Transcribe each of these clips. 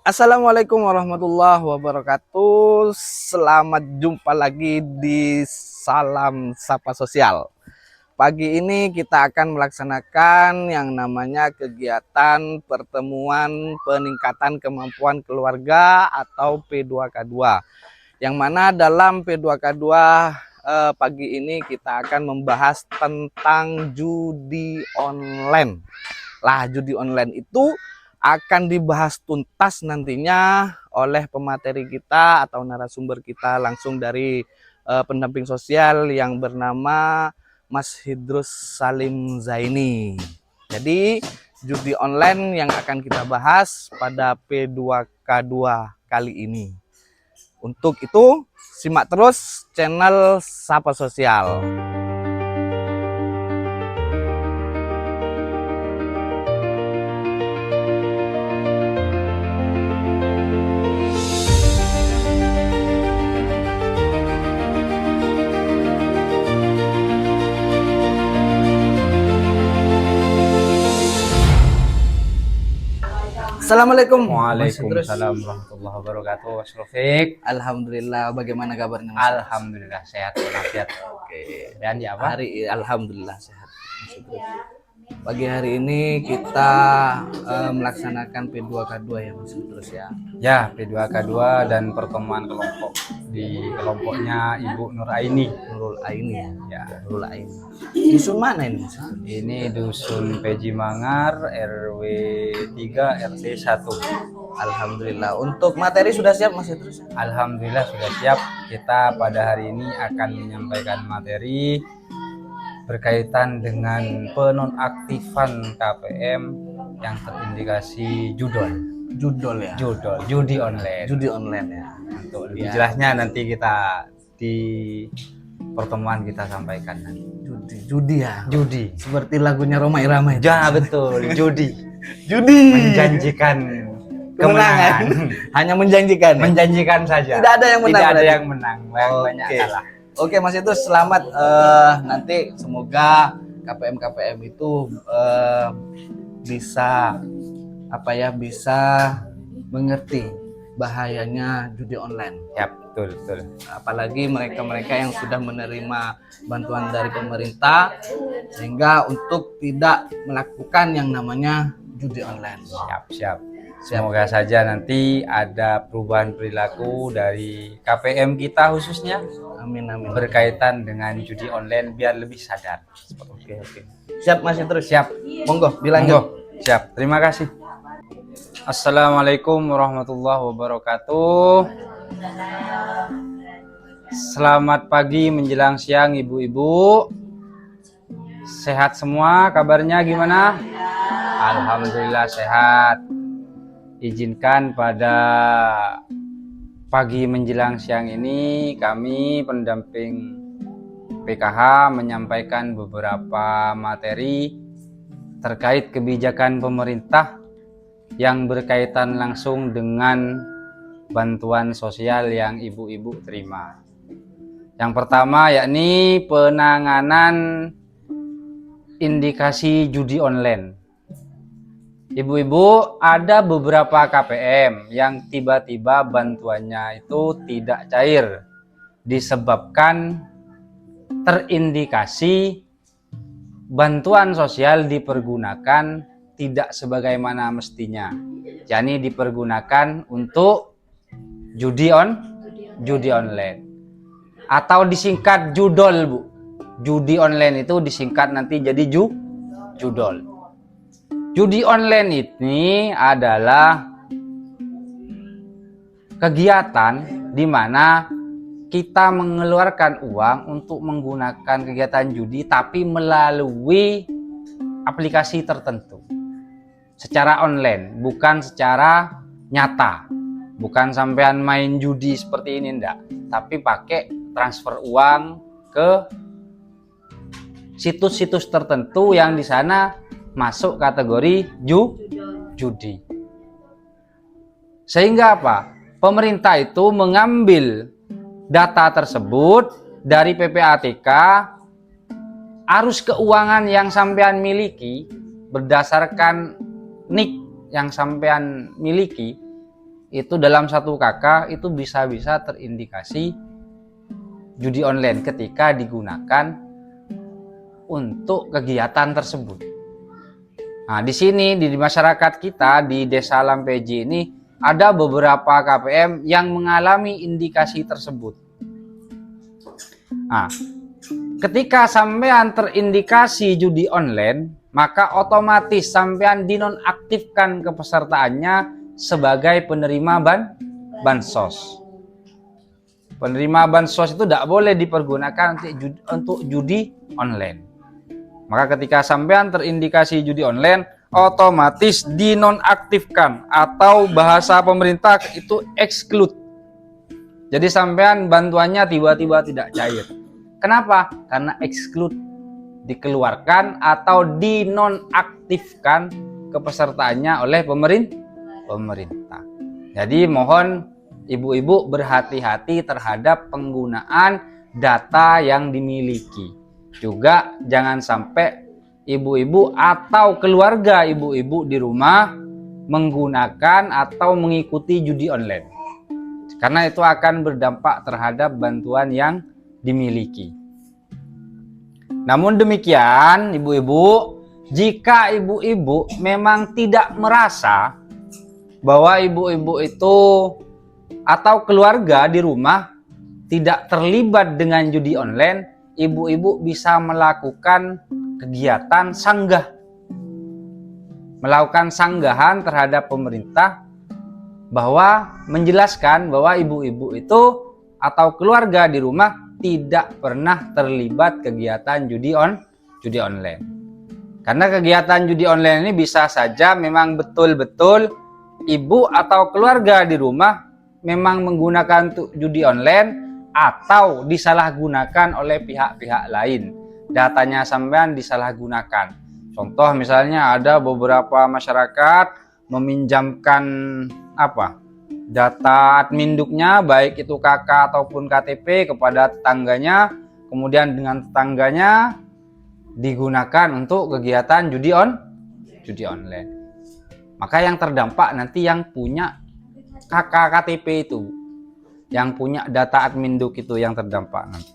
Assalamualaikum warahmatullahi wabarakatuh. Selamat jumpa lagi di Salam Sapa Sosial. Pagi ini kita akan melaksanakan yang namanya kegiatan pertemuan peningkatan kemampuan keluarga atau P2K2. Yang mana dalam P2K2 pagi ini kita akan membahas tentang judi online. Lah, judi online itu akan dibahas tuntas nantinya oleh pemateri kita atau narasumber kita langsung dari pendamping sosial yang bernama Mas Hidrus Salim Zaini. Jadi judi online yang akan kita bahas pada P2K2 kali ini. Untuk itu simak terus channel Sapa Sosial. Assalamualaikum. Waalaikumsalam warahmatullahi wabarakatuh. Mas Rafiq. Alhamdulillah, bagaimana kabarnya Mas? Alhamdulillah sehat walafiat. Oke. Dan ya apa? Alhamdulillah sehat. Pagi hari ini kita melaksanakan P2K2 ya Mas terus ya. Ya, P2K2 dan pertemuan kelompok di kelompoknya Ibu Nur Aini. Nurul Aini Ya. Nurul Aini. Dusun mana ini Mas? Ini dusun Peji Mangar, RW 3 RT 1. Alhamdulillah. Untuk materi sudah siap Mas terus? Alhamdulillah sudah siap. Kita pada hari ini akan menyampaikan materi berkaitan dengan penonaktifan KPM yang terindikasi Judol ya. Judi online. Judi online ya. Untuk lebih jelasnya nanti kita di pertemuan kita sampaikan nanti. Judi ya. Judi. Seperti lagunya Roma Irama itu. Ya betul, judi. Judi. Menjanjikan kemenangan. Hanya menjanjikan. Ya? Menjanjikan saja. Tidak ada yang menang. Tidak ada yang menang. Banyak kalah. Oke Mas itu selamat nanti semoga KPM itu bisa bisa mengerti bahayanya judi online. Ya betul. Apalagi mereka yang sudah menerima bantuan dari pemerintah sehingga untuk tidak melakukan yang namanya judi online. Siap. Semoga saja nanti ada perubahan perilaku dari KPM kita khususnya. Amin. Berkaitan dengan judi online biar lebih sadar. Oke. Siap masih terus. Siap. Monggo dilanjut. Siap. Terima kasih. Assalamualaikum warahmatullahi wabarakatuh. Selamat pagi menjelang siang ibu-ibu. Sehat semua, kabarnya gimana? Alhamdulillah sehat. Izinkan pada pagi menjelang siang ini kami pendamping PKH menyampaikan beberapa materi terkait kebijakan pemerintah yang berkaitan langsung dengan bantuan sosial yang ibu-ibu terima. Yang pertama yakni penanganan indikasi judi online. Ibu-ibu, ada beberapa KPM yang tiba-tiba bantuannya itu tidak cair disebabkan terindikasi bantuan sosial dipergunakan tidak sebagaimana mestinya. Jadi dipergunakan untuk judi online. Atau disingkat judol, Bu. Judi online itu disingkat nanti jadi judol. Judi online ini adalah kegiatan di mana kita mengeluarkan uang untuk menggunakan kegiatan judi tapi melalui aplikasi tertentu. Secara online, bukan secara nyata. Bukan sampean main judi seperti ini enggak, tapi pakai transfer uang ke situs-situs tertentu yang di sana masuk kategori judi. Sehingga apa? Pemerintah itu mengambil data tersebut dari PPATK, arus keuangan yang sampean miliki berdasarkan NIK yang sampean miliki itu dalam satu kakak itu bisa-bisa terindikasi judi online ketika digunakan untuk kegiatan tersebut. Nah, di sini di masyarakat kita di Desa Lampeji ini ada beberapa KPM yang mengalami indikasi tersebut. Nah, ketika sampean terindikasi judi online, maka otomatis sampean dinonaktifkan kepesertaannya sebagai penerima bansos. Penerima bansos itu tidak boleh dipergunakan untuk judi online. Maka ketika sampean terindikasi judi online, otomatis dinonaktifkan atau bahasa pemerintah itu exclude. Jadi sampean bantuannya tiba-tiba tidak cair. Kenapa? Karena exclude, dikeluarkan atau dinonaktifkan kepesertaannya oleh pemerintah. Jadi mohon ibu-ibu berhati-hati terhadap penggunaan data yang dimiliki. Juga jangan sampai ibu-ibu atau keluarga ibu-ibu di rumah menggunakan atau mengikuti judi online. Karena itu akan berdampak terhadap bantuan yang dimiliki. Namun demikian, ibu-ibu, jika ibu-ibu memang tidak merasa bahwa ibu-ibu itu atau keluarga di rumah tidak terlibat dengan judi online, ibu-ibu bisa melakukan kegiatan sanggah. Melakukan sanggahan terhadap pemerintah bahwa menjelaskan bahwa ibu-ibu itu atau keluarga di rumah tidak pernah terlibat kegiatan judi online. Karena kegiatan judi online ini bisa saja memang betul-betul ibu atau keluarga di rumah memang menggunakan judi online atau disalahgunakan oleh pihak-pihak lain. Datanya sampean disalahgunakan. Contoh misalnya ada beberapa masyarakat meminjamkan data adminduknya, baik itu KK ataupun KTP kepada tetangganya, kemudian dengan tetangganya digunakan untuk kegiatan judi online. Maka yang terdampak nanti yang punya KK KTP itu, yang punya data adminduk itu yang terdampak nanti.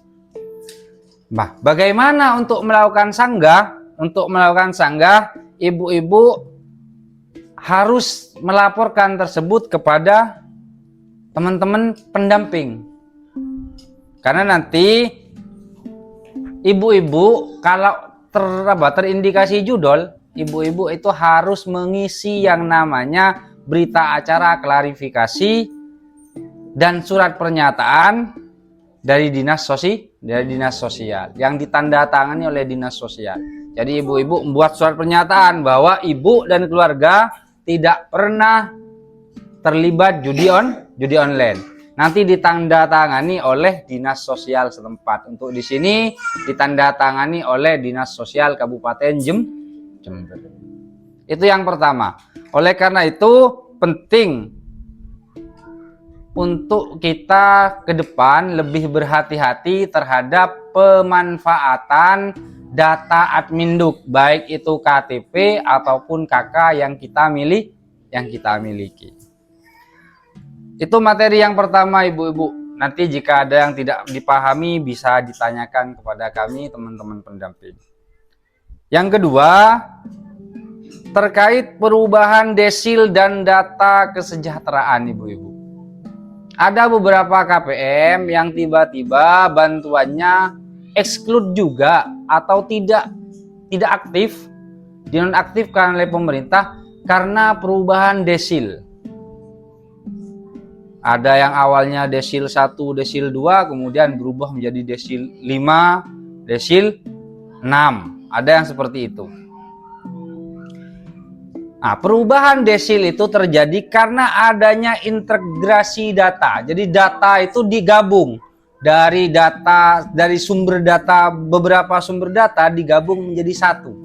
Nah, bagaimana untuk melakukan sanggah? Untuk melakukan sanggah, ibu-ibu harus melaporkan tersebut kepada teman-teman pendamping. Karena nanti ibu-ibu kalau terindikasi judol, ibu-ibu itu harus mengisi yang namanya berita acara klarifikasi dan surat pernyataan dari dinas sosial yang ditandatangani oleh dinas sosial. Jadi ibu-ibu membuat surat pernyataan bahwa ibu dan keluarga tidak pernah terlibat judi online. Nanti ditandatangani oleh dinas sosial setempat. Untuk di sini ditandatangani oleh dinas sosial Kabupaten Jember. Itu yang pertama. Oleh karena itu penting untuk kita ke depan lebih berhati-hati terhadap pemanfaatan data adminduk, baik itu KTP ataupun KK yang kita miliki. Itu materi yang pertama, ibu-ibu. Nanti jika ada yang tidak dipahami bisa ditanyakan kepada kami, teman-teman pendamping. Yang kedua, terkait perubahan desil dan data kesejahteraan, ibu-ibu. Ada beberapa KPM yang tiba-tiba bantuannya exclude juga atau tidak aktif, dinonaktifkan oleh pemerintah karena perubahan desil. Ada yang awalnya desil 1, desil 2, kemudian berubah menjadi desil 5, desil 6. Ada yang seperti itu. Nah, perubahan desil itu terjadi karena adanya integrasi data. Jadi data itu digabung dari sumber data, beberapa sumber data digabung menjadi satu.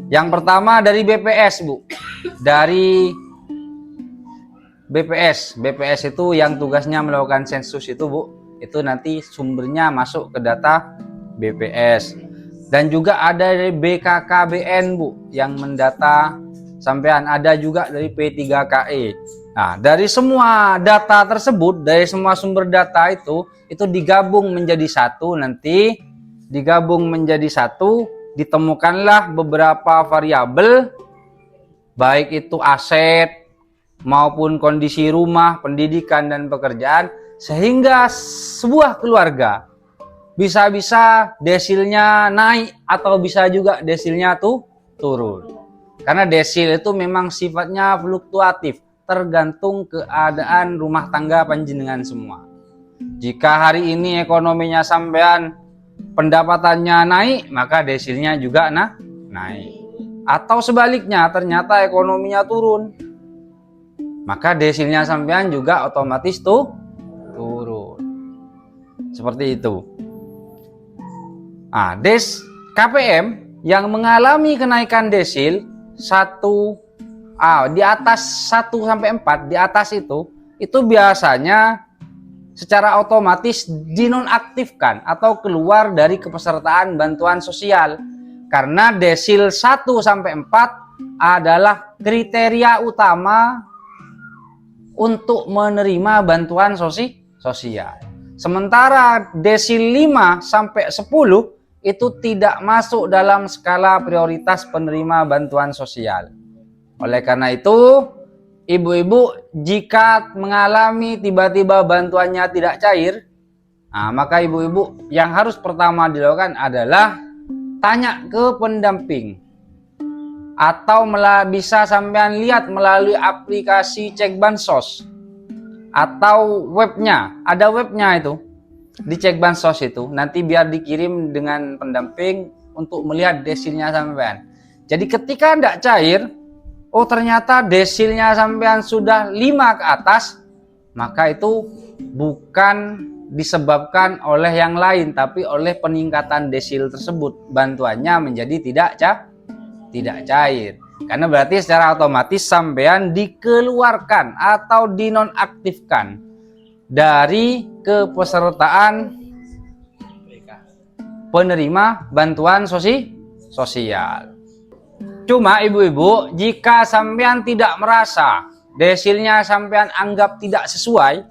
Yang pertama dari BPS, Bu. Dari BPS itu yang tugasnya melakukan sensus itu, Bu. Itu nanti sumbernya masuk ke data BPS. Dan juga ada dari BKKBN, Bu, yang mendata sampean. Ada juga dari P3KE. Nah, dari semua data tersebut, dari semua sumber data itu digabung menjadi satu, nanti digabung menjadi satu, ditemukanlah beberapa variabel, baik itu aset maupun kondisi rumah, pendidikan, dan pekerjaan, sehingga sebuah keluarga bisa-bisa desilnya naik atau bisa juga desilnya turun. Karena desil itu memang sifatnya fluktuatif, tergantung keadaan rumah tangga panjenengan semua. Jika hari ini ekonominya sampean pendapatannya naik, maka desilnya juga naik. Atau sebaliknya, ternyata ekonominya turun, maka desilnya sampean juga otomatis turun. Seperti itu. Nah, KPM yang mengalami kenaikan desil di atas 1 sampai 4, di atas itu biasanya secara otomatis dinonaktifkan atau keluar dari kepesertaan bantuan sosial. Karena desil 1 sampai 4 adalah kriteria utama untuk menerima bantuan sosial. Sementara desil 5 sampai 10 itu tidak masuk dalam skala prioritas penerima bantuan sosial. Oleh karena itu, ibu-ibu jika mengalami tiba-tiba bantuannya tidak cair, maka ibu-ibu yang harus pertama dilakukan adalah tanya ke pendamping. Atau bisa sampean lihat melalui aplikasi Cek Bansos atau webnya, ada webnya itu di Cek Bansos itu, nanti biar dikirim dengan pendamping untuk melihat desilnya sampean. Jadi ketika tidak cair, ternyata desilnya sampean sudah 5 ke atas, maka itu bukan disebabkan oleh yang lain, tapi oleh peningkatan desil tersebut, bantuannya menjadi tidak cair. Karena berarti secara otomatis sampean dikeluarkan atau dinonaktifkan dari kepesertaan penerima bantuan sosial. Cuma ibu-ibu, jika sampean tidak merasa desilnya sampean anggap tidak sesuai,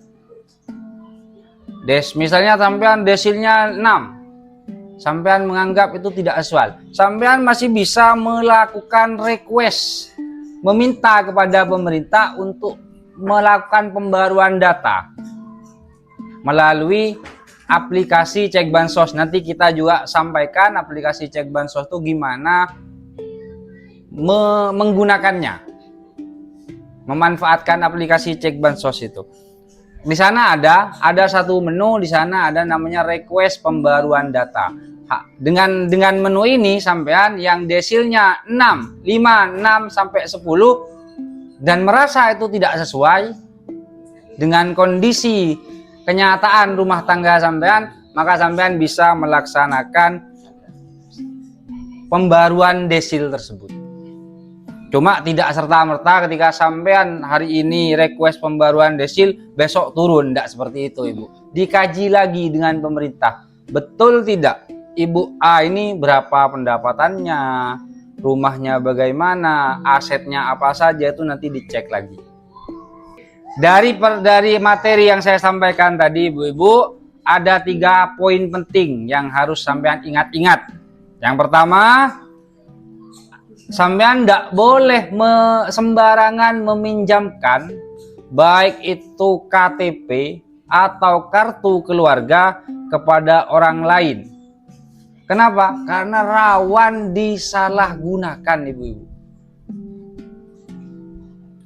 misalnya sampean desilnya 6, sampean menganggap itu tidak sesuai, sampean masih bisa melakukan request, meminta kepada pemerintah untuk melakukan pembaruan data melalui aplikasi Cek Bansos. Nanti kita juga sampaikan aplikasi Cek Bansos itu gimana menggunakannya, memanfaatkan aplikasi Cek Bansos itu. Di sana ada satu menu, di sana ada namanya request pembaruan data. Dengan menu ini sampean yang desilnya 6, 5, 6 sampai 10 dan merasa itu tidak sesuai dengan kondisi kenyataan rumah tangga sampean, maka sampean bisa melaksanakan pembaruan desil tersebut. Cuma tidak serta-merta ketika sampean hari ini request pembaruan desil, besok turun. Tidak seperti itu, Ibu. Dikaji lagi dengan pemerintah. Betul tidak? Ibu A ini berapa pendapatannya, rumahnya bagaimana, asetnya apa saja, itu nanti dicek lagi. Dari materi yang saya sampaikan tadi, Ibu-ibu, ada 3 poin penting yang harus sampean ingat-ingat. Yang pertama, sampean tidak boleh sembarangan meminjamkan baik itu KTP atau kartu keluarga kepada orang lain. Kenapa? Karena rawan disalahgunakan, Ibu-ibu.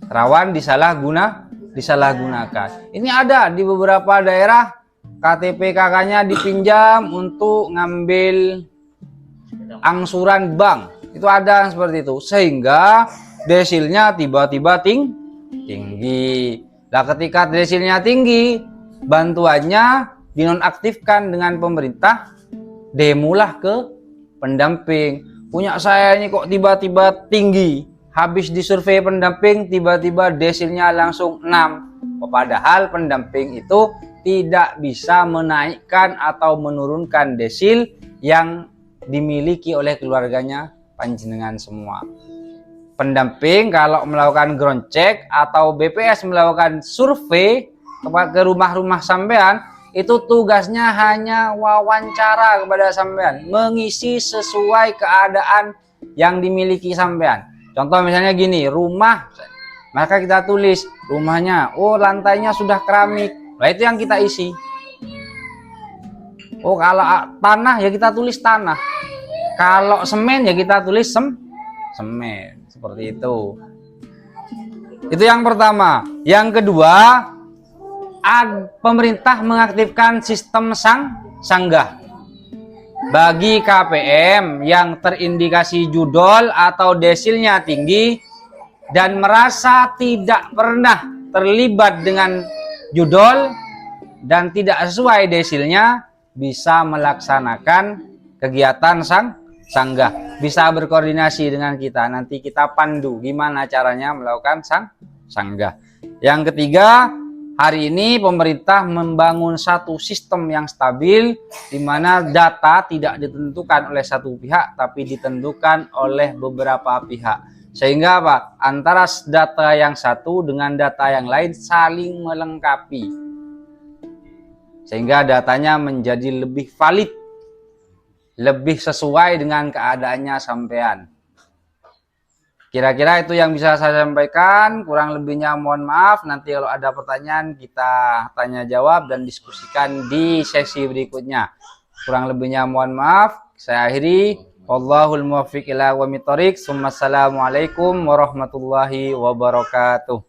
Rawan disalahgunakan. Ini ada di beberapa daerah, KTP kakaknya dipinjam untuk ngambil angsuran bank. Itu ada seperti itu, sehingga desilnya tiba-tiba tinggi. Nah, ketika desilnya tinggi, bantuannya dinonaktifkan dengan pemerintah, demulah ke pendamping. Punya saya ini kok tiba-tiba tinggi, habis disurvei pendamping tiba-tiba desilnya langsung 6. Padahal pendamping itu tidak bisa menaikkan atau menurunkan desil yang dimiliki oleh keluarganya panjenengan semua. pendamping kalau melakukan ground check atau BPS melakukan survei ke rumah-rumah sampean, itu tugasnya hanya wawancara kepada sampean, mengisi sesuai keadaan yang dimiliki sampean. Contoh misalnya gini, rumah, maka kita tulis rumahnya, oh lantainya sudah keramik, nah itu yang kita isi. Oh kalau tanah ya kita tulis tanah, kalau semen ya kita tulis semen, seperti itu. Itu yang pertama. Yang kedua, pemerintah mengaktifkan sistem sanggah bagi KPM yang terindikasi judol atau desilnya tinggi dan merasa tidak pernah terlibat dengan judol dan tidak sesuai desilnya, bisa melaksanakan kegiatan sanggah, bisa berkoordinasi dengan kita, nanti kita pandu gimana caranya melakukan sanggah. Yang ketiga, hari ini pemerintah membangun satu sistem yang stabil di mana data tidak ditentukan oleh satu pihak tapi ditentukan oleh beberapa pihak. Sehingga apa? Antara data yang satu dengan data yang lain saling melengkapi. Sehingga datanya menjadi lebih valid, lebih sesuai dengan keadaannya sampean. Kira-kira itu yang bisa saya sampaikan, kurang lebihnya mohon maaf. Nanti kalau ada pertanyaan kita tanya jawab dan diskusikan di sesi berikutnya. Kurang lebihnya mohon maaf. Saya akhiri. Wallahul muwaffiq ila aqwamit thoriq. Assalamualaikum warahmatullahi wabarakatuh.